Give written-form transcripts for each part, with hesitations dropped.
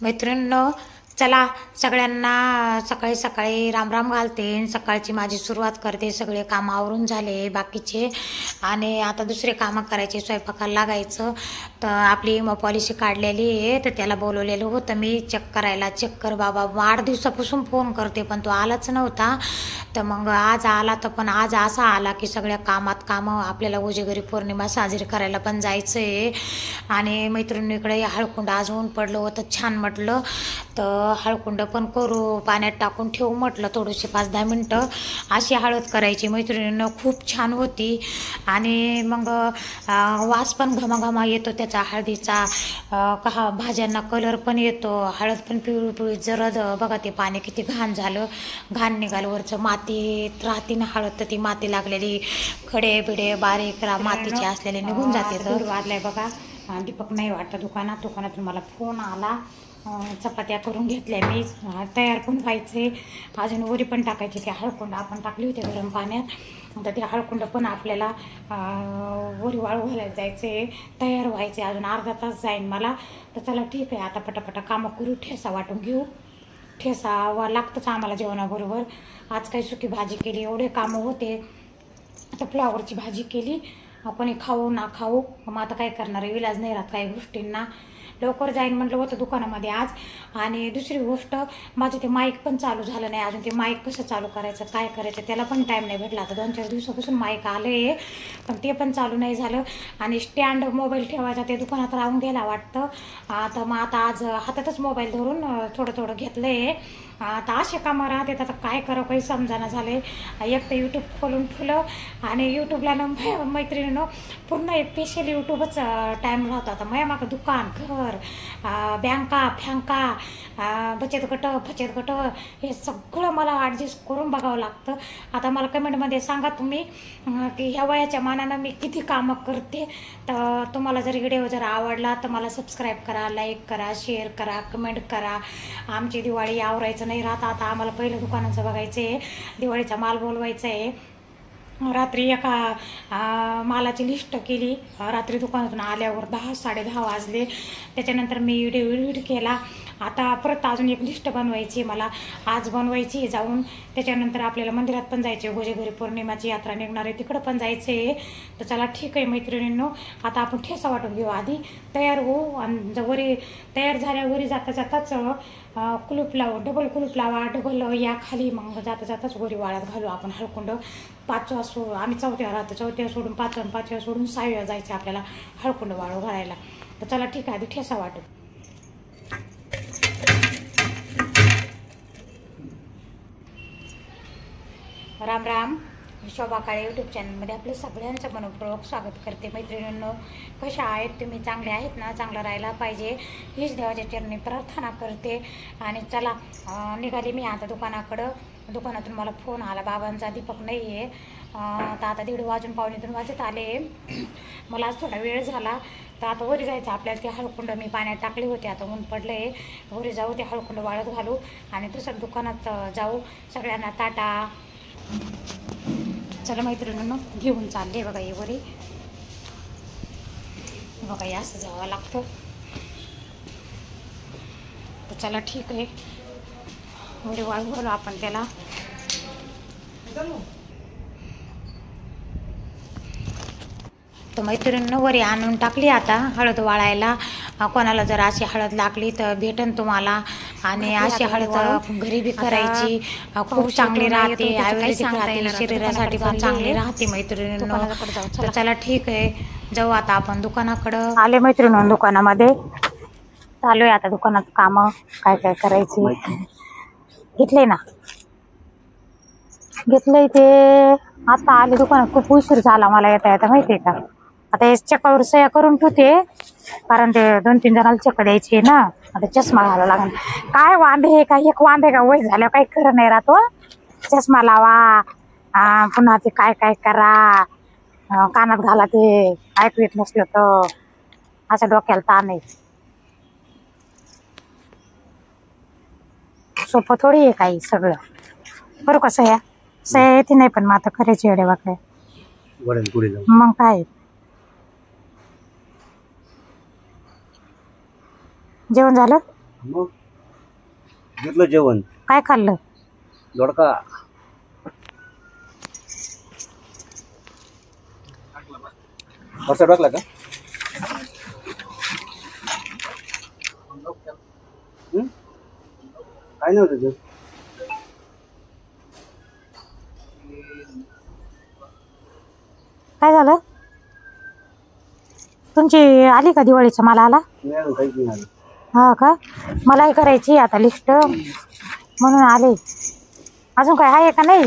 मैत्रिणींनो, चला सगळ्यांना सकाळी सकाळी रामराम घालते. सकाळची माझी सुरुवात करते. सगळे कामं आवरून झाले बाकीचे आणि आता दुसरे कामं करायचे, स्वयंपाकाला लागायचं. तर आपली पॉलिसी काढलेली आहे, तर त्याला बोलवलेलं होतं मी चेक करायला. चेक कर बाबा, 8 दिवसापासून फोन करते पण तो आलाच नव्हता. तर मग आज आला, तर पण आज असा आला की सगळ्या कामं आपल्याला उजेगरी पौर्णिमा साजरी करायला पण जायचं आहे. आणि मैत्रिणीकडे हळकुंड आज ऊन पडलं होतं, छान म्हटलं तर हळकुंड पण करू, पाण्यात टाकून ठेवू म्हटलं थोडीशी 5-10 मिनटं. अशी हळद करायची मैत्रिणीनं, खूप छान होती. आणि मग वास पण घमाघमा येतो त्याचा हळदीचा. भाज्यांना कलर पण येतो. हळद पण पिवळी पिवळी जरद. बघा ते पाणी किती घाण झालं, घाण निघालं वरचं. मातीत राहते ना हळद, तर ती माती लागलेली खडे बिडे बारीक मातीचे असलेले निघून जाते. तर वाजलाय बघा, दीपक नाही वाटतं दुकानातून मला फोन आला. चपात्या करून घेतल्या मी, तयार पण व्हायचे. अजून वरी पण टाकायची. ते हळकुंड आपण टाकली होती गरम पाण्यात, तर ते हळकुंड पण आपल्याला वरी वाळू घालायला जायचे, तयार व्हायचे. अजून अर्धा तास जाईन मला. तर चला ठीक आहे, आता पटापटा कामं करू, ठेसा वाटून घेऊ. ठेसा लागतंच आम्हाला जेवणाबरोबर. आज काही सुकी भाजी केली, एवढे कामं होते. आता फ्लॉवरची भाजी केली. कोणी खाऊ ना खाऊ, मग आता काय करणार आहे, इलाज नाही राहत काही गोष्टींना. लवकर जाईन म्हटलं होतं दुकानामध्ये आज. आणि दुसरी गोष्ट, माझं ते माईक पण चालू झालं नाही अजून. ते माईक कसं चालू करायचं, काय करायचं, त्याला पण टाईम नाही भेटला. आता 2-4 दिवसापासून माईक आले पण ते पण चालू नाही झालं. आणि स्टँड मोबाईल ठेवायचा ते दुकानात राहून गेला वाटतं. तर मग आता आज हातातच मोबाईल धरून थोडं घेतलं आहे. आता असे कामं राहतात, आता काय करावं काही समजाना झाले. एक तर यूट्यूब खोलून ठेवलं आणि यूट्यूबला मैत्रिणीनं पूर्ण स्पेशल यूट्यूबच टाईम राहतो. आता मागं दुकान, घर, बँका फँका, बचत गट हे सगळं मला ॲडजस्ट करून बघावं लागतं. आता मला कमेंटमध्ये सांगा तुम्ही की ह्या वयाच्या मानानं मी किती कामं करते. तर तुम्हाला जर व्हिडिओ जर आवडला तर मला सबस्क्राईब करा, लाईक करा, शेअर करा, कमेंट करा. आमची दिवाळी आवरायचं नाही राहत. आता आम्हाला पहिलं दुकानाचं बघायचं आहे, दिवाळीचा माल बोलवायचा आहे. रात्री एका मालाची लिस्ट केली. रात्री दुकानातून आल्यावर 10-10:30 वाजले. त्याच्यानंतर मी एडिट केला. आता परत अजून एक लिस्ट बनवायची मला, आज बनवायची जाऊन. त्याच्यानंतर आपल्याला मंदिरात पण जायचे, घोजेघरी पौर्णिमाची यात्रा निघणार आहे, तिकडं पण जायचं आहे. तर चला ठीक आहे मैत्रिणींनो, आता आपण ठेसा वाटून घेऊ. आधी तयार होऊ आणि वरी तयार झाल्यावरी जाताच कुलूप लावू, डबल कुलूप लावा, डबल या खाली. मग जाताच वरी वाळत घालू आपण हळकुंड. 5 आम्ही चौथ्या राहतो, चौथ्या सोडून 5व्या सोडून 6व्या जायचं आपल्याला हळकुंड वाळू घालायला. तर चला ठीक आहे, आधी ठेसा वाटू. राम राम. शोभा काळे यूट्यूब चॅनलमध्ये आपलं सगळ्यांचं मनपूर्वक स्वागत करते. मैत्रिणींनो, कशा आहेत तुम्ही? चांगले आहेत ना? चांगलं राहायला पाहिजे हीच देवाच्या चरणी प्रार्थना करते. आणि चला निघाली मी आता दुकानाकडं. दुकानातून मला फोन आला बाबांचा, दीपक नाही आहे. तर आता 1:30 वाजून 2:45 वाजत आले. मला आज थोडा वेळ झाला. तर आता वरी जायचं आपल्याला. ते हळकुंड मी पाण्यात टाकले होते, आता ऊन पडलं आहे. वरी जाऊ, ते हळकुंड वाळत घालू आणि दुसऱ्या दुकानात जाऊ. सगळ्यांना टाटा. चला मैत्रिणींनो, घेऊन चालले बघा हे वरी. बघा हे असं जावं लागतं. तर चला ठीक आहे, वरी वाळू घालू आपण त्याला. तर मैत्रिणींनो, वरी आणून टाकली आता हळद वाळायला. कोणाला जर अशी हळद लागली तर भेटन तुम्हाला. आणि अशी हळद घरी बी करायची, खूप चांगली राहते, आयुर्वेदिक राहते, शरीरासाठी पण चांगली राहते मैत्रिणींनो. तर चला ठीक आहे, जाऊ आता आपण दुकानाकडं. आले मैत्रिणींनो दुकानामध्ये. चालू आहे आता दुकानात कामं, काय काय करायची. घेतले ते आता आले दुकानात. खूप उशीर झाला मला येता माहितीये का. आता हे चक्कावर सह्या करून ठेवते, कारण ते 2-3 जणांना चक्क द्यायचे ना. आता चष्मा घालायला लागेल. काय वांदे का, एक वांदे का वय झालं काही खरं नाही राहतो. चष्मा लावा, पुन्हा ते काय करा, कानात घाला, ते ऐकू येत नसलं तर असं डोक्याला ताण आहे. सोपं थोडी आहे काही सगळं. बरं का, सह्या येते नाही पण मग आता करायची एवढ्या वाकड्या. मग काय, जेवण झालं? मग घेतलं जेवण. काय खाल्लं? दोडका. वरचा टाकला का? काय नव्हतं ते. काय झालं? तुमची आली का दिवाळीचा माल आला? काहीच नाही आलं. हा का? मलाही करायची आता लिस्ट म्हणून आले. अजून काय आहे का नाही?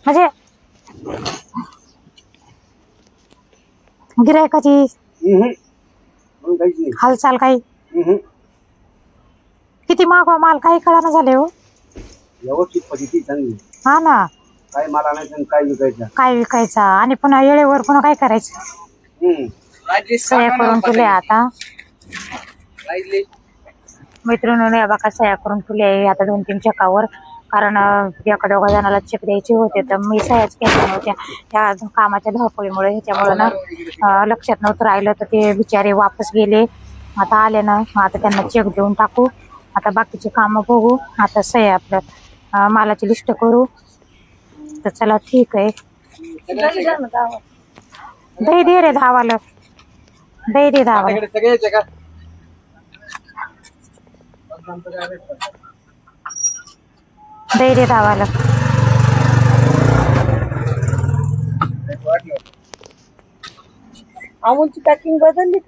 म्हणजे गिरायकाची काहीच नाही. हालचाल काही? किती मागवा माल काही कळाना झाले हो. व्यवस्थित पद्धती चांगली. हा ना. काय माल आणायचं काय विकायचं. काय विकायचा आणि पुन्हा येळेवर पुन्हा काय करायचं. सह्या करून ठेवल्या आता मैत्रिणीने या बाका सह्या करून ठेवल्या आता 2-3 चेकावर. कारण एका दोघा जणाला चेक द्यायचे होते तर मी सह्याच केल्या नव्हत्या. त्या कामाच्या धावपळीमुळे ह्याच्यामुळे ना लक्षात नव्हतं राहिलं तर ते बिचारे वापस गेले. आता आले ना आता त्यांना चेक देऊन टाकू. आता बाकीचे कामं बघू. आता सह्या आपलं मालाची लिस्ट करू. तर चला ठीक आहे. दही दे रे धावाला. दही दे धावाला. दही दे धावाला. अमूलची पॅकिंग बदलली.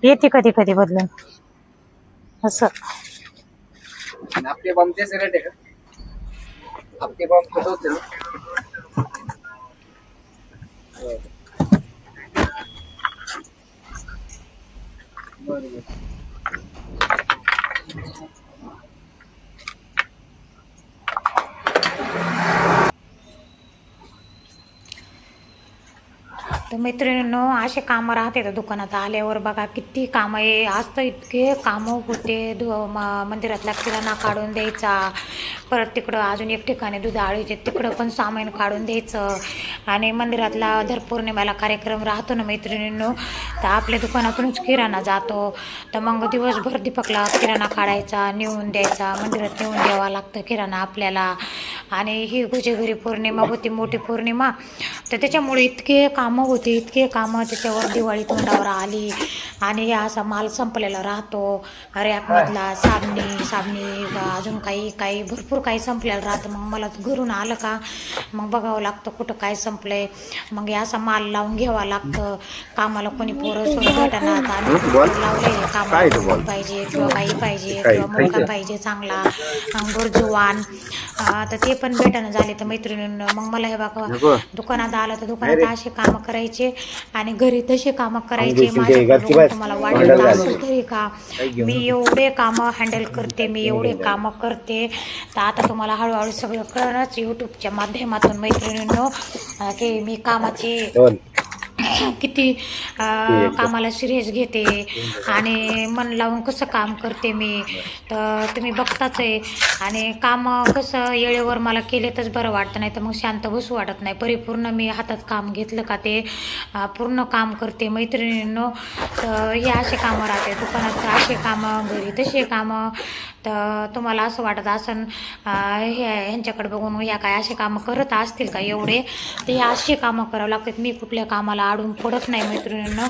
येते कधी कधी बदलून असं. आपले बॉम्ब तेच रेट आहे का? आपले बॉम्ब कसं होते? तर मैत्रिणींनो असे कामं राहते तर दुकानात आल्यावर बघा किती कामं आहे. आज तर इतके कामं होते. मंदिरातला किराणा काढून द्यायचा. परत तिकडं अजून एक ठिकाणी दूध आळीचे तिकडं पण सामान काढून द्यायचं. आणि मंदिरातला दर पौर्णिमेला कार्यक्रम राहतो ना मैत्रिणींनो तर आपल्या दुकानातूनच किराणा जातो. तर मग दिवसभर दीपकला किराणा काढायचा नेऊन द्यायचा. मंदिरात नेऊन द्यावा लागतं किराणा आपल्याला. आणि ही कोजागिरी पौर्णिमा होती मोठी पौर्णिमा तर त्याच्यामुळे इतके कामं होते इतके कामं. त्याच्यावर दिवाळी तोंडावर आली आणि असा माल संपलेला राहतो. रॅकमधला साबणी अजून काही भरपूर काही संपलेलं राहतं. मग मला घरून आलं का मग बघावं लागतं कुठं काय संपलंय. मग असा माल लावून घ्यावा लागतं. कामाला कोणी पोरं सोडून भेटणार आम्ही लावले कामाला पाहिजे किंवा बाई पाहिजे किंवा मुलगा पाहिजे चांगला गरजूवान तर ते पण भेटणं झाले. तर मैत्रिणींना मग मला हे बघा दुकानात आलं तर दुकानात असे कामं करायचे आणि घरी तसे कामं करायचे. माझ्याकडून तुम्हाला वाटत असेल तरी का मी एवढे कामं हँडल करते मी एवढे कामं करते. तर आता तुम्हाला हळूहळू सगळं कळणंच यूट्यूबच्या माध्यमातून मैत्रिणींनो की मी कामाची किती कामाला सिरियस घेते आणि मन लावून कसं काम करते मी तर तुम्ही बघताच आहे. आणि काम कसं वेळेवर मला केले तरच बरं वाटतं नाही तर मग शांत बसू वाटत नाही. परिपूर्ण मी हातात काम घेतलं का ते पूर्ण काम करते मैत्रिणींनो. तर हे असे कामं राहते दुकानात असे कामं घरी तसे कामं. तर तुम्हाला असं वाटत असं ह्यांच्याकडे बघून ह्या काय असे कामं करत असतील का एवढे. तर हे असे कामं करावं लागतात. मी कुठल्या कामाला आडून पडत नाही मैत्रिणींनो.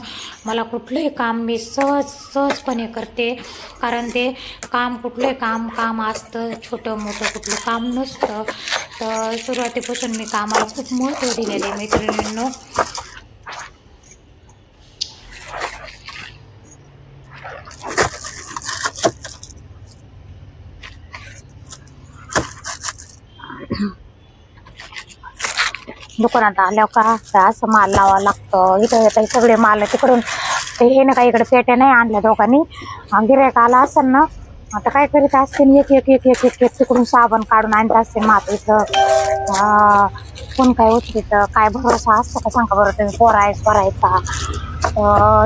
मला कुठलंही काम मी सहजपणे करते. कारण ते काम कुठलंही काम असतं छोटं मोठं कुठलं काम नसतं. तर सुरुवातीपासून मी कामाला खूप महत्त्व दिलेलं आहे मैत्रिणींनो. दुकानात आल्यावर का असं माल लावावं लागतं. इथं सगळे माल तिकडून ते हे ना काही इकडे पेट्या नाही आणल्या दोघांनी. गिऱ्हाईक आला असेल ना आता काय करीत असते एक एक एक एक एक तिकडून साबण काढून आणत असते मातीचं. कोण काय उचलीत काय भरोसा असतो का सांगा बरं तुम्ही. पोरायचा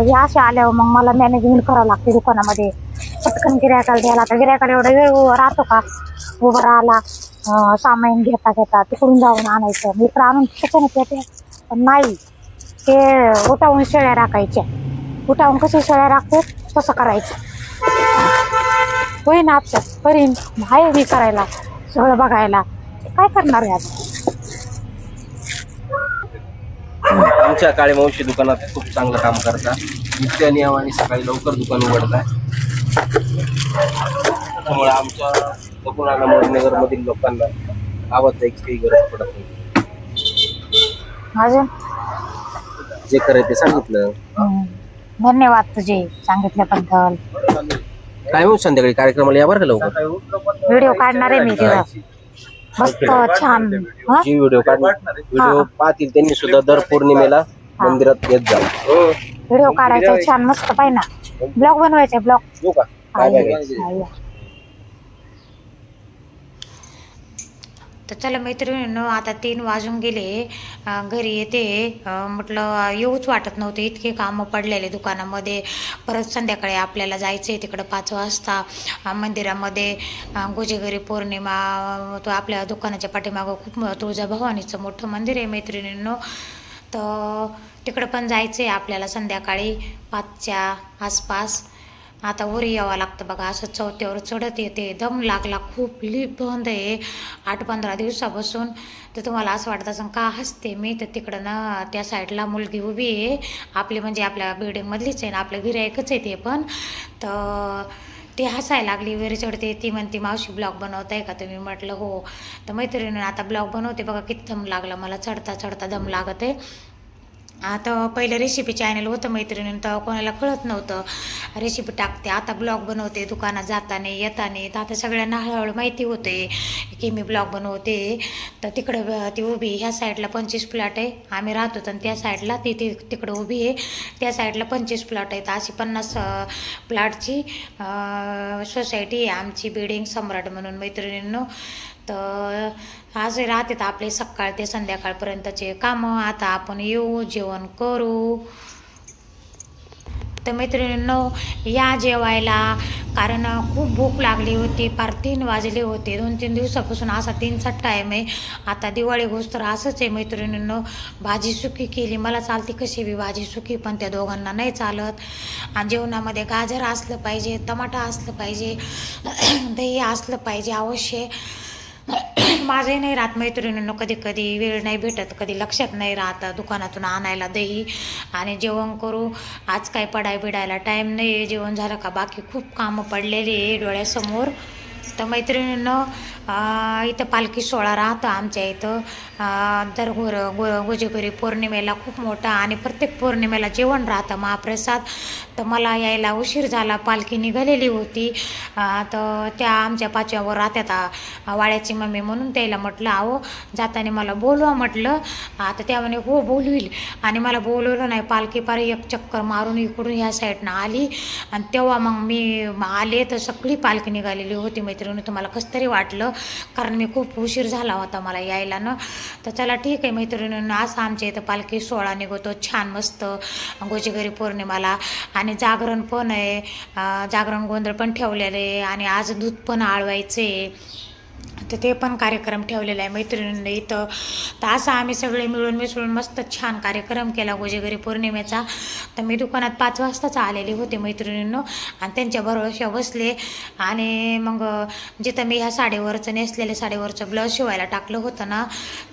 हे असे आल्यावर मग मला मॅनेजमेंट करावं लागते दुकानामध्ये. पटकन गिऱ्हाईकाला द्यायला. आता गिऱ्हाईकाला एवढा वेळ राहतो का उभं राहिला सामान घेता तिकडून जाऊन आणायचं. मी तर आणून त्याच्याने पेटे पण नाही ते उठावून शेळ्या राखायच्या. उठावून कशी शेळ्या राखतो तसं करायचं. होईन आपल्यात करीन आहे मी करायला सगळं बघायला काय करणार आहे आता. आमच्या काळे मावशी दुकानात खूप चांगलं काम करता. नित्य नियमाने सकाळी लवकर दुकान उघडताय. त्यामुळे आमच्या दकुणाला नगरमधील लोकांना गावात जायची काही गरज पडत नाही. अजून जे करायचं ते सांगितलं. धन्यवाद तुझे सांगितल्याबद्दल. काय मग संध्याकाळी कार्यक्रमाला या बरं का लवकर. व्हिडिओ काढणार आहे मी तिथं मस्त छान. जी व्हिडिओ पाहतील त्यांनी सुद्धा दर पौर्णिमेला मंदिरात येत जा. व्हिडिओ काढायचा छान मस्त पाहिजे ना. ब्लॉग बनवायचा ब्लॉग. तर चला मैत्रिणींनो आता 3 वाजून गेले. घरी येते म्हटलं येऊच वाटत नव्हते इतके कामं पडलेले दुकानामध्ये. परत संध्याकाळी आपल्याला जायचं आहे तिकडं 5 वाजता मंदिरामध्ये. गोजेघरी पौर्णिमा तो आपल्या दुकानाच्या पाठीमागं खूप तुळजाभवानीचं मोठं मंदिर आहे मैत्रिणींनो. तर तिकडं पण जायचं आहे आपल्याला संध्याकाळी 5च्या आसपास. आता वरी यावं लागतं बघा असं चौथ्यावर चढत येते. दम लागला खूप. लिफ्ट बंद आहे 8-15 दिवसापासून. तर तुम्हाला असं वाटतं असं का हसते मी. तर तिकडं ना त्या साईडला मुलगी उभी आहे आपली म्हणजे आपल्या बिल्डिंगमधलीच आहे ना आपलं गिऱ्हाईकच आहे ते पण. तर ती हसायला लागली वरी चढते. ती म्हणते मावशी ब्लॉग बनवताय का तुम्ही. म्हटलं हो. तर मैत्रिणीनं आता ब्लॉग बनवते बघा किती दम लागला मला. चढता चढता दम लागत आहे. आता पहिलं रेसिपी चॅनल होतं मैत्रिणीनं तेव्हा कोणाला कळत नव्हतं रेसिपी टाकते. आता ब्लॉग बनवते दुकानात जाताना येताना. तर आता सगळ्यांना हळूहळू माहिती होते की मी ब्लॉग बनवते. तर तिकडं ती उभी ह्या साईडला 25 प्लॉट आहे आम्ही राहतो. आणि त्या साईडला ती तिकडं उभी आहे. त्या साईडला 25 प्लॉट आहेत. अशी 50 प्लॉटची सोसायटी आहे आमची बिल्डिंग सम्राट म्हणून मैत्रिणींनो. तर आज राहतात आपले सकाळ ते संध्याकाळपर्यंतचे कामं. आता आपण येऊ जेवण करू. तर मैत्रिणींनो या जेवायला कारण खूप भूक लागली होती. पार 3 वाजले होते. 2-3 दिवसापासून असा 3चा टाईम आहे. आता दिवाळी गोष्ट असंच आहे मैत्रिणींनो. भाजी सुकी केली. मला चालते कशी बी भाजी सुकी पण त्या दोघांना नाही चालत. आणि जेवणामध्ये गाजर असलं पाहिजे टमाटा असलं पाहिजे दही असलं पाहिजे अवश्य. माझंही नाही राहत मैत्रिणींनो. कधी कधी वेळ नाही भेटत कधी लक्षात नाही राहत दुकानातून आणायला दही. आणि जेवण करू आज काय बिडायला टाईम नाही आहे. जेवण झालं का बाकी खूप कामं पडलेली आहे डोळ्यासमोर. तर मैत्रिणींनो इथं पालखी सोहळा राहतो आमच्या इथं दर गोजेघरी पौर्णिमेला खूप मोठा. आणि प्रत्येक पौर्णिमेला जेवण राहतं महाप्रसाद. तर मला यायला उशीर झाला. पालखी निघालेली होती. तर त्या आमच्या 5व्यावर राहत्यात वाड्याची मम्मी म्हणून त्याला म्हटलं अहो जाताना मला बोलवा म्हटलं. आता त्या म्हणे हो बोलवील. आणि मला बोलवलं नाही. पालखी पार एक चक्कर मारून इकडून ह्या साईडनं आली. आणि तेव्हा मग मी आले तर सगळी पालखी निघालेली होती मैत्रिणी. तुम्हाला कसं तरी वाटलं कारण मी खूप उशीर झाला होता मला यायला ना. तर चला ठीक आहे मैत्रिणींना असं आमच्या इथं पालखी सोहळा निघतो छान मस्त गोजेघरी पौर्णिमाला. आणि जागरण पण आहे. जागरण गोंधळ पण ठेवलेलं आहे. आणि आज दूध पण आळवायचे तर ते पण कार्यक्रम ठेवलेला आहे मैत्रिणींनी इथं. तर असं आम्ही सगळे मिळून मिसळून मस्त छान कार्यक्रम केला गोजेघरी पौर्णिमेचा. तर मी दुकानात 5 वाजताच आलेली होते मैत्रिणींनो. आणि त्यांच्या भरोश्या बसले. आणि मग जिथं मी ह्या साडीवरचं नेसलेल्या साडीवरचं ब्लाऊज शिवायला टाकलं होतं ना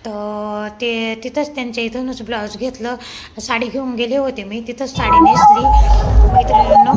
तर ते तिथंच त्यांच्या इथूनच ब्लाऊज घेतलं. साडी घेऊन गेले होते मी तिथंच साडी नेसली मैत्रिणींनो.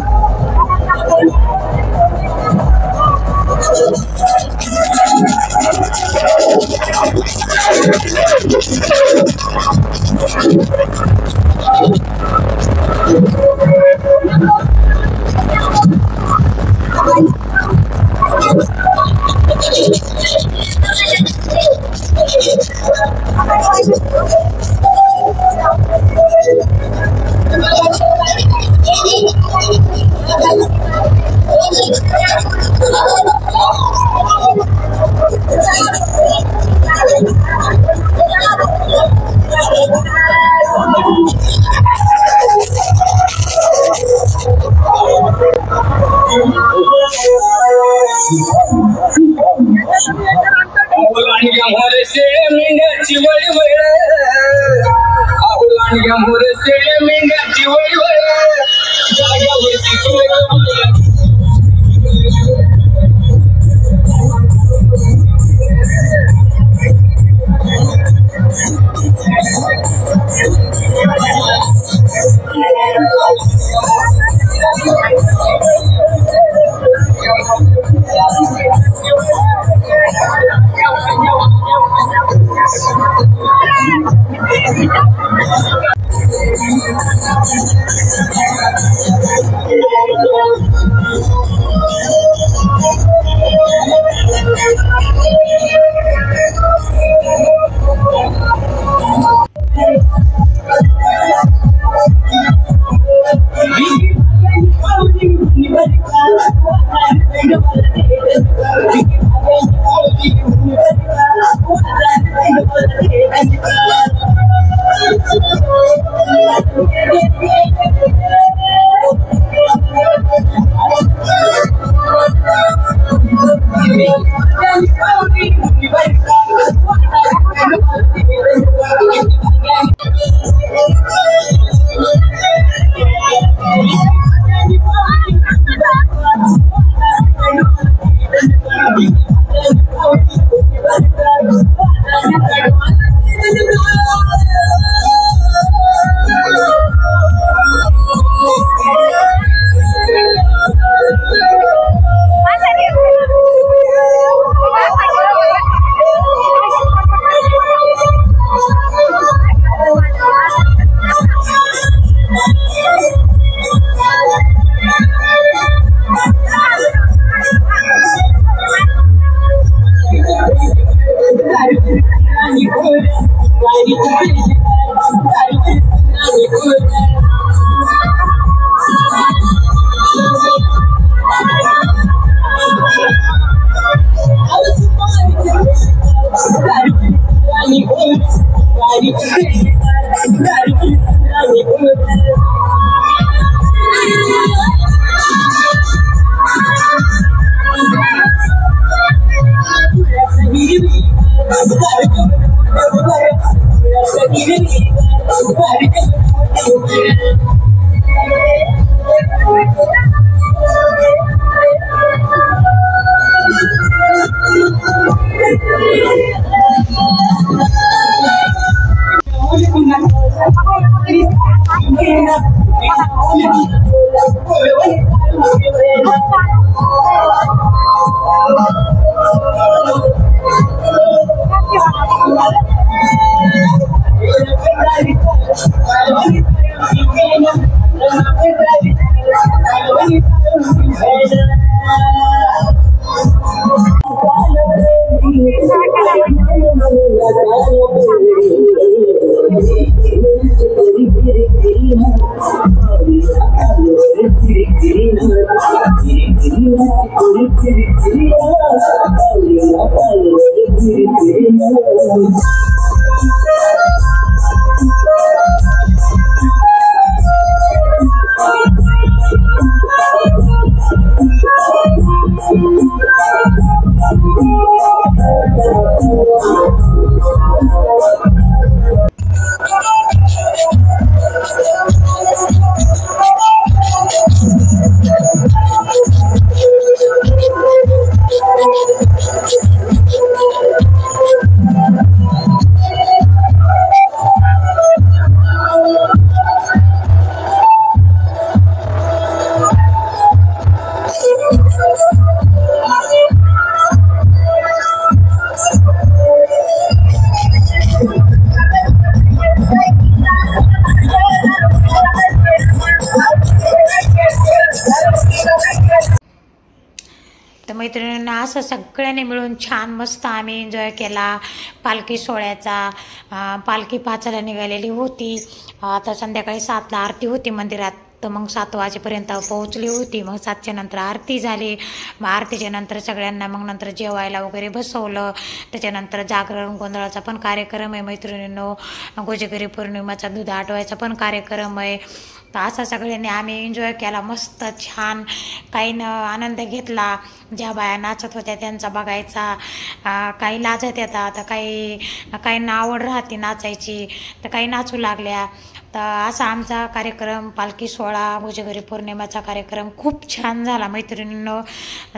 तर मैत्रिणींना असं सगळ्यांनी मिळून छान मस्त आम्ही एन्जॉय केला पालखी सोहळ्याचा. पालखी पाचायला निघालेली होती. आता संध्याकाळी 7ला आरती होती मंदिरात, तर मग 7 वाजेपर्यंत पोहोचली होती. मग 7च्या नंतर आरती झाली. मग आरतीच्या नंतर सगळ्यांना मग नंतर जेवायला वगैरे बसवलं. त्याच्यानंतर जागरण गोंधळाचा पण कार्यक्रम आहे मैत्रिणींनो. कोजागिरी पौर्णिमेचा दूध आटवायचा पण कार्यक्रम आहे. तर असा सगळ्यांनी आम्ही एन्जॉय केला मस्त छान. काहीनं आनंद घेतला. ज्या बाया नाचत होत्या त्यांचा बघायचा. काही लाजत येतात, तर काहींना आवड राहते नाचायची, तर काही नाचू लागल्या. तर असा आमचा कार्यक्रम पालखी सोहळा कोजागिरी पौर्णिमेचा कार्यक्रम खूप छान झाला मैत्रिणींनो.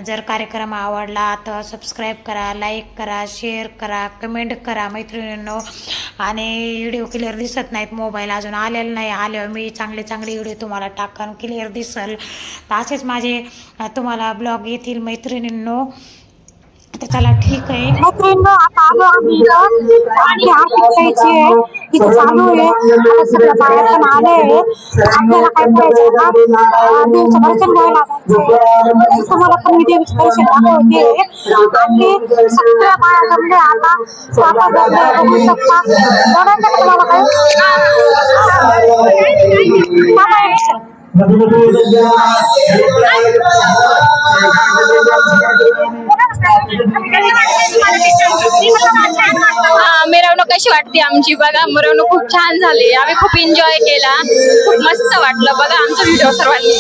जर कार्यक्रम आवडला तर सबस्क्राईब करा, लाईक करा, शेअर करा, कमेंट करा मैत्रिणींनो. आणि व्हिडिओ क्लिअर दिसत नाहीत, मोबाईल अजून आलेला नाही. आल्यावर मी चांगले व्हिडिओ तुम्हाला टाकून क्लिअर दिसल. तर असेच माझे तुम्हाला ब्लॉग येतील मैत्रिणींनो. आता चला ठीक आहे. आता आलो आम्ही इथं आणि आरती करायची आहे. इथं चालू आहे. आता सगळ्या बाया पण आले आहे. आपल्याला काय करायचं का देवीचं दर्शन घ्यायला जायचं. तुम्हाला पण मी देवीचं दर्शन दाखवते आणि सगळ्या बाया जमले आता बघू शकता. बघायचं तुम्हाला काय मिरवणूक कशी वाटते आमची? बघा मिरवणूक खूप छान झाली. आम्ही खूप एन्जॉय केला. खूप मस्त वाटलं. बघा आमचा व्हिडिओ सर्वांनी.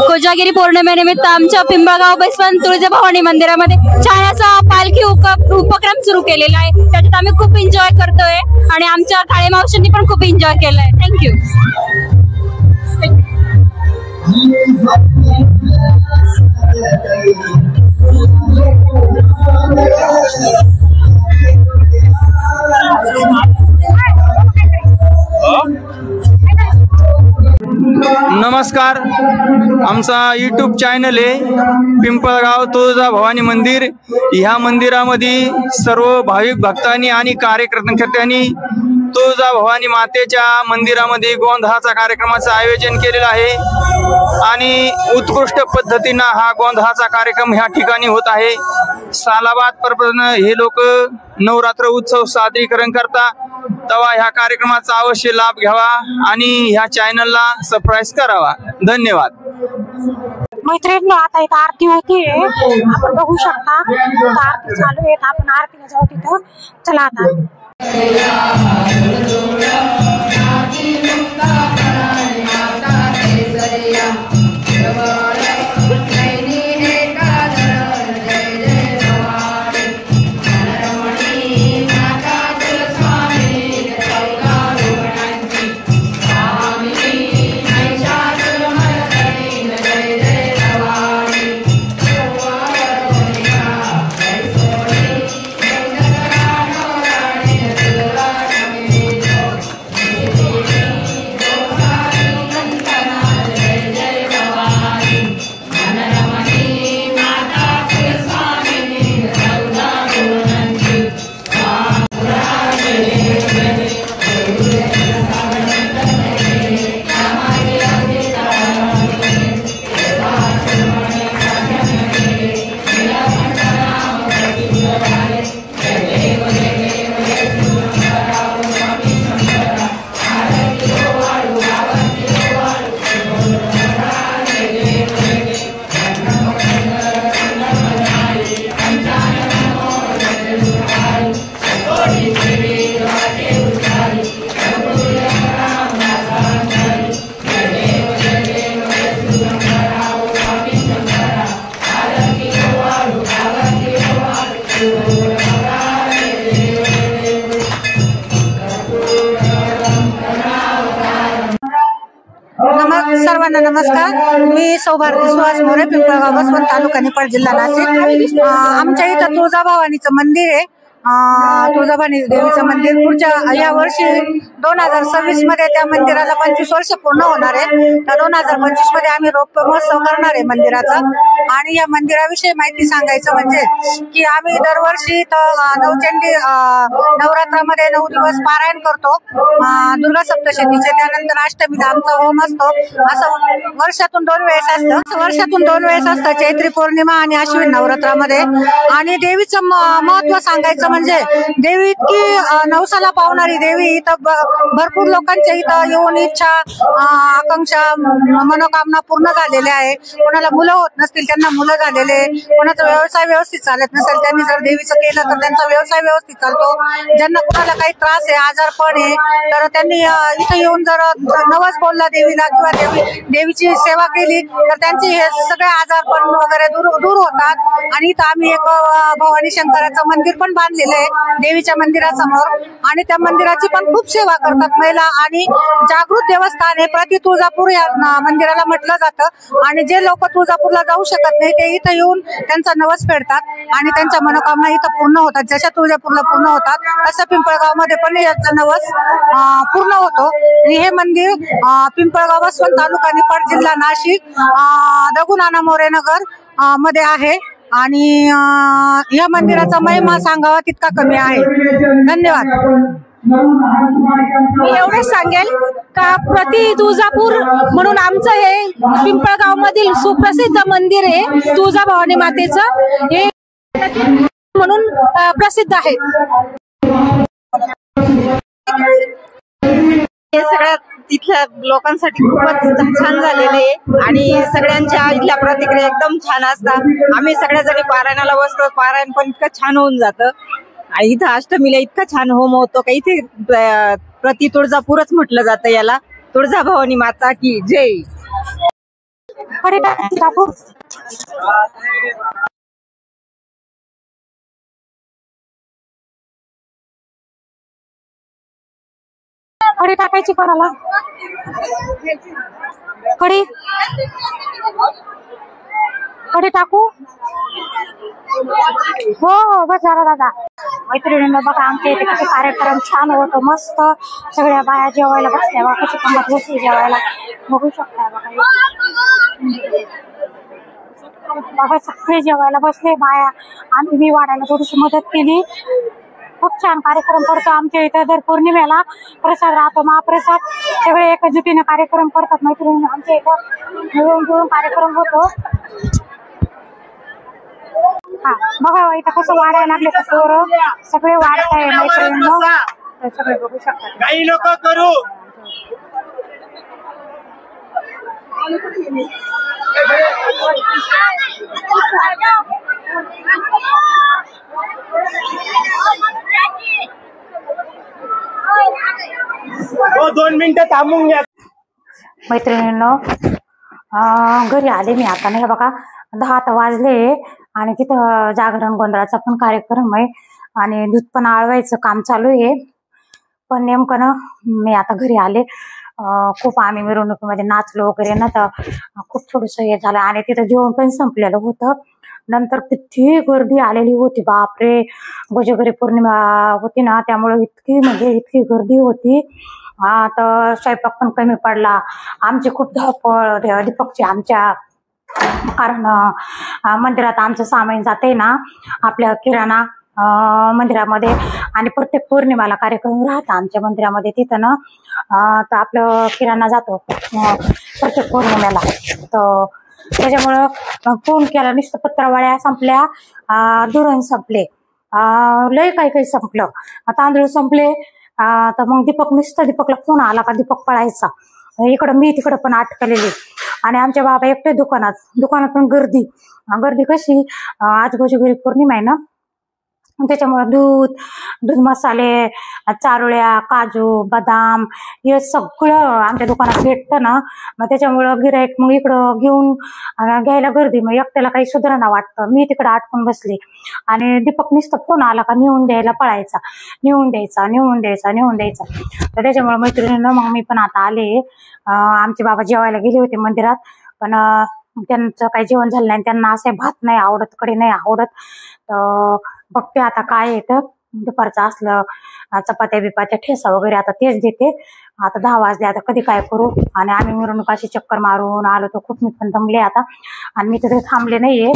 कोजागिरी पौर्णिमेनिमित्त आमच्या पिंपळगाव बसवंत तुळजाभवानी मंदिरामध्ये छान असा पालखी उपक्रम सुरू केलेला आहे. त्याच्यात आम्ही खूप एन्जॉय करतोय आणि आमच्या काळे मावशींनी पण खूप एन्जॉय केलाय. थँक्यू. नमस्कार. आमचा यूट्यूब चॅनल आहे पिंपळगाव तुळजाभवानी मंदिर. ह्या मंदिरामध्ये सर्व भाविक भक्तांनी आणि कार्यकर्त्यांनी तुळजाभवानी मातेच्या मंदिरामध्ये गोंधळाचा कार्यक्रमाचं आयोजन केलेलं आहे आणि उत्कृष्ट पद्धतीनं हा गोंधळाचा कार्यक्रम ह्या ठिकाणी होत आहे. सालाबाद परप्रन हे लोक नवरात्र उत्सव सादरीकरण करता. तेव्हा ह्या कार्यक्रमाचा अवश्य लाभ घ्यावा आणि ह्या चॅनलला सबस्क्राईब करावा. धन्यवाद. मैत्रिणींनो, आता इथं आरती होती. आपण बघू शकता आरती चालू आहे. आपण आरतीला जाऊ तिथं. चला आता. सर्वांना नमस्कार. मी सौभारती सुहास मोरे, पिंपळगाव बसवंत, तालुका निफाड, जिल्हा नाशिक. आमच्या इथं तुळजाभवानीचं मंदिर आहे. तुळजाभवानी देवीचं मंदिर पुढच्या या वर्षी 2026 मध्ये त्या मंदिराला 25 वर्ष पूर्ण होणार आहे. तर 2025 मध्ये आम्ही रौप्य महोत्सव करणार आहे मंदिराचा. आणि या मंदिराविषयी माहिती सांगायचं म्हणजे की आम्ही दरवर्षी नवचंडी नवरात्रामध्ये 9 दिवस पारायण करतो. दुर्गा सप्तशतीचे, त्यानंतर अष्टमीला आमचा होम असतो. असं वर्षातून 2 वेळेस असतं. चैत्री पौर्णिमा आणि अश्विन नवरात्रामध्ये. आणि देवीचं महत्व सांगायचं म्हणजे देवी इतकी नवसाला पावणारी देवी. इथं भरपूर लोकांच्या इथं येऊन इच्छा, आकांक्षा, मनोकामना पूर्ण झालेल्या आहे. कोणाला मुलं होत नसतील त्यांना मुलं झालेले, कोणाचा व्यवसाय व्यवस्थित चालत नसेल त्यांनी जर देवीचं केलं तर त्यांचा व्यवसाय व्यवस्थित चालतो. ज्यांना कोणाला काही त्रास आहे, आजारपण आहे, तर त्यांनी इथं येऊन जर नवस बोलला देवीला किंवा देवीची सेवा केली तर त्यांचे हे सगळे आजारपण वगैरे दूर होतात. आणि इथं आम्ही एक भवानी शंकराचं मंदिर पण बांधलेलं आहे देवीच्या मंदिरासमोर. आणि त्या मंदिराची पण खूप सेवा करतात महिला. आणि जागृत देवस्थान आहे. प्रति तुळजापूर या मंदिराला म्हटलं जातं. आणि जे लोक तुळजापूरला जाऊ शकत शकत नाही ते इथं येऊन त्यांचा नवस फेडतात आणि त्यांच्या मनोकामना इथं पूर्ण होतात. जशा तुळजापूरला पूर्ण होतात तसं पिंपळगाव मध्ये पण याचा नवस पूर्ण होतो. आणि हे मंदिर पिंपळगाव बसवंत तालुका निफाड जिल्हा नाशिक रघुनाना मोरे नगर मध्ये आहे. आणि या मंदिराचा महिमा सांगावा तितका कमी आहे. धन्यवाद. मी एवढंच सांगेल का प्रति तुळजापूर म्हणून आमचं हे पिंपळगाव मधील सुप्रसिद्ध मंदिर आहे तुळजाभवानी मातेचं, हे म्हणून प्रसिद्ध आहे. हे सगळ्या तिथल्या लोकांसाठी खूपच छान झालेले आहे आणि सगळ्यांच्या इथल्या प्रतिक्रिया एकदम छान असतात. आम्ही सगळ्या जणी पारायणाला बसतो, पारायण पण इतकं छान होऊन जातं आणि इथं अष्टमीला इतका छान होम होतो का इथे प्रति तुळजापूरच म्हटलं जातं याला. तुळजाभवानी माता की जय. कढी टाकायची कोणाला? कढी कढी टाकू? हो हो बस झाला दादा. मैत्रिणींना बघा आमच्या इथे किती कार्यक्रम छान होतो. मस्त सगळ्या बाया जेवायला बसल्या बघा, कशी कंमत बसली जेवायला बघू शकता बघा. बघा सगळे जेवायला बसले बाया. आम्ही मी वाढायला थोडीशी मदत केली. खूप छान कार्यक्रम करतो आमच्या इथे. दर पौर्णिमेला प्रसाद राहतो, महाप्रसाद. सगळे एकजुटीने कार्यक्रम करतात मैत्रिणी. आमच्या इथं मिळून जुळून कार्यक्रम होतो. हा बघा इथं कसं वाढायला लागले पोरं सगळे वाढताय मैत्रिणींना. सगळे बघू शकतात. काही लोक करू 2 मिनिटं थांबून घ्या. मैत्रिणींनो घरी आले मी आता. नाही बघा 10 तर वाजले आणि तिथं जागरण गोंधळाचा पण कार्यक्रम आहे आणि दूध पण आळवायचं काम चालू आहे. पण नेमकं ना मी आता घरी आले. खूप आम्ही मिरवणुकीमध्ये नाचलो वगैरे ना, तर खूप थोडंसं हे झालं आणि तिथं जेवण पण संपलेलं होतं. नंतर किती गर्दी आलेली होती बापरे. कोजागिरी पौर्णिमा होती ना त्यामुळे इतकी गर्दी होती. तर स्वयंपाक पण कमी पडला. आमची खूप धावपळ दीपकची आमच्या, कारण मंदिरात आमचं सामान जाते ना आपल्या किराणा मंदिरामध्ये आणि प्रत्येक पौर्णिमाला कार्यक्रम राहतात आमच्या मंदिरामध्ये. तिथं ना तर आपलं किराणा जातो प्रत्येक पौर्णिमेला. तर त्याच्यामुळं फोन केला, नुसतं पत्रावळ्या संपल्या, दुरण संपले, लय काही संपलं, तांदूळ संपले. तर मग दीपकला फोन आला का दीपक पळायचा. इकडं मी तिकडं पण अटकलेली आणि आमच्या बाबा एकटे दुकानात पण गर्दी कशी आज कोजागिरी पौर्णिमा आहे ना, त्याच्यामुळे दूध मसाले, चारोळ्या, काजू, बदाम हे सगळं आमच्या दुकानात भेटतं ना. मग त्याच्यामुळं गिराईक मग इकडं घेऊन घ्यायला गर्दी. मग एकट्याला काही सुधारणा वाटतं. मी तिकडं अटकून बसली आणि दीपक नुसतं फोन आला का नेऊन द्यायला पळायचा, नेऊन द्यायचा. तर त्याच्यामुळे मैत्रिणींना मग मी पण आता आले. आमचे बाबा जेवायला गेले होते मंदिरात, पण त्यांचं काही जेवण झालं नाही. त्यांना असं भात नाही आवडत, कढी नाही आवडत. तर बघते आता काय येतं. दुपारचं असलं चपात्या बिपात्या ठेसा वगैरे आता तेच देते. आता 10 वाजले, आता कधी काय करू. आणि आम्ही मिरवणुकाशी चक्कर मारून आलो तर खूप मी पण दमले आता. आणि मी तिथे थांबले नाहीये.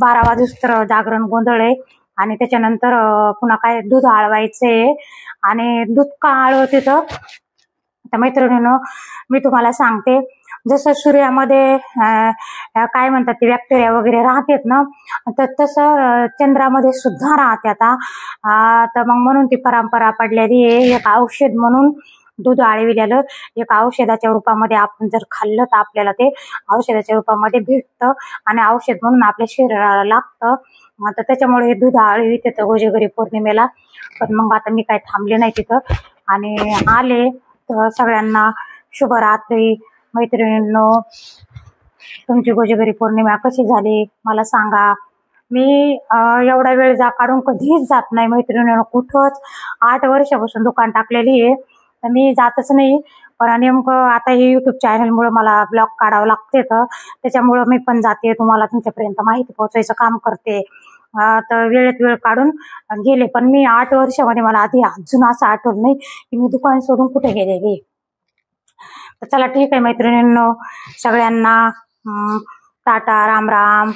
12 वाजूस तर जागरण गोंधळ आहे आणि त्याच्यानंतर पुन्हा काय दूध आळवायचंय. आणि दूध का आळवते तर मैत्रिणीनं मी तुम्हाला सांगते, जसं सूर्यामध्ये काय म्हणतात ते बॅक्टेरिया वगैरे राहतात ना, तर तसं चंद्रामध्ये सुद्धा राहते आता. तर मग म्हणून ती परंपरा पडलेली आहे. एक औषध म्हणून दूध आळविलेलं एक औषधाच्या रूपामध्ये आपण जर खाल्लं तर आपल्याला ते औषधाच्या रूपामध्ये भेटतं आणि औषध म्हणून आपल्या शरीराला लागतं. तर त्याच्यामुळे हे दूध आळवीत येतं कोजागिरी पौर्णिमेला. पण मग आता मी काय थांबले नाही तिथं आणि आले. तर सगळ्यांना शुभरात्री. मैत्रिणींनो तुमची कोजागिरी पौर्णिमा कशी झाली मला सांगा. मी एवढा वेळ काढून कधीच जात नाही मैत्रिणींनो कुठंच. 8 वर्षापासून दुकान टाकलेली आहे तर मी जातच नाही. पण नेमकं आता हे युट्यूब चॅनलमुळे मला ब्लॉग काढावं लागते, तर त्याच्यामुळं मी पण जाते, तुम्हाला तुमच्यापर्यंत माहिती पोहोचायचं काम करते. तर वेळेत वेळ काढून गेले. पण मी 8 वर्षामध्ये मला आधी अजून असं आठवलं नाही की मी दुकान सोडून कुठे गेलेली. तर चला ठीक आहे मैत्रिणींनो, सगळ्यांना टाटा, राम राम.